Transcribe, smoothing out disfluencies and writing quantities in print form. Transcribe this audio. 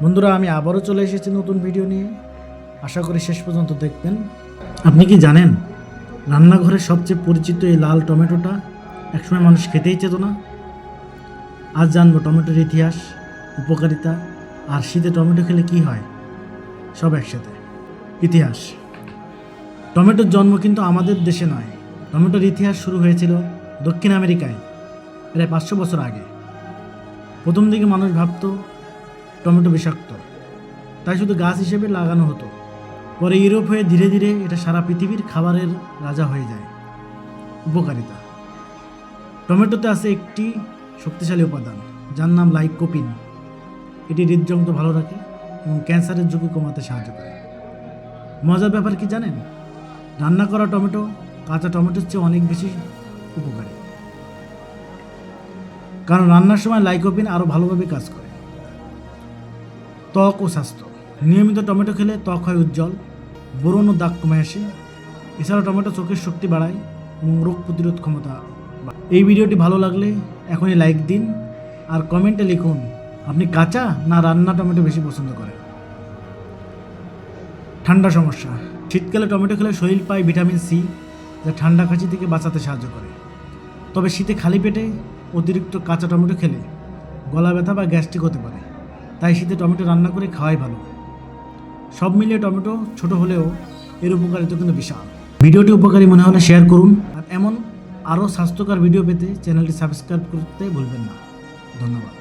বন্ধুরা, আমি আবারও চলে এসেছি নতুন ভিডিও নিয়ে। আশা করি শেষ পর্যন্ত দেখবেন। আপনি কি জানেন, রান্নাঘরের সবচেয়ে পরিচিত এই লাল টমেটোটা একসময় মানুষ খেতেই চেত না। আজ জানবো টমেটোর ইতিহাস, উপকারিতা আর শীতে টমেটো খেলে কি হয়, সব একসাথে। ইতিহাস। টমেটোর জন্ম কিন্তু আমাদের দেশে নয়। টমেটোর ইতিহাস শুরু হয়েছিল দক্ষিণ আমেরিকায় প্রায় 500 বছর আগে। প্রথম দিকে মানুষ ভাবতো টমেটো বিষাক্ত, তাই শুধু গাছ হিসেবে লাগানো হতো। পরে ইউরোপ হয়ে ধীরে ধীরে এটা সারা পৃথিবীর খাবারের রাজা হয়ে যায়। উপকারিতা। টমেটোতে আছে একটি শক্তিশালী উপাদান যার নাম লাইকোপিন। এটি হৃদযন্ত্র ভালো রাখে এবং ক্যান্সারের ঝুঁকি কমাতে সাহায্য করে। মজার ব্যাপার কি জানেন, রান্না করা টমেটো কাঁচা টমেটোর চেয়ে অনেক বেশি উপকারী, কারণ রান্নার সময় লাইকোপিন আরও ভালোভাবে কাজ করে। ত্বক ও স্বাস্থ্য। নিয়মিত টমেটো খেলে ত্বক হয় উজ্জ্বল, ব্রণ ও দাগ কমে আসে। এছাড়াও টমেটো চোখের শক্তি বাড়ায় এবং রোগ প্রতিরোধ ক্ষমতা বাড়ায়। এই ভিডিওটি ভালো লাগলে এখনই লাইক দিন আর কমেন্টে লিখুন আপনি কাঁচা না রান্না টমেটো বেশি পছন্দ করেন। ঠান্ডা সমস্যা। শীতকালে টমেটো খেলে শরীর পায় ভিটামিন সি, যা ঠান্ডা কাশি থেকে বাঁচাতে সাহায্য করে। তবে শীতে খালি পেটে অতিরিক্ত কাঁচা টমেটো খেলে গলা ব্যথা বা গ্যাস্ট্রিক হতে পারে, তাই শীতে টমেটো রান্না করে খাওয়াই ভালো। সব মিলিয়ে টমেটো ছোট হলেও এর উপকারিতা কিন্তু বিশাল। ভিডিওটি উপকারী মনে হলে শেয়ার করুন, আর এমন আরও স্বাস্থ্যকর ভিডিও পেতে চ্যানেলটি সাবস্ক্রাইব করতে ভুলবেন না। ধন্যবাদ।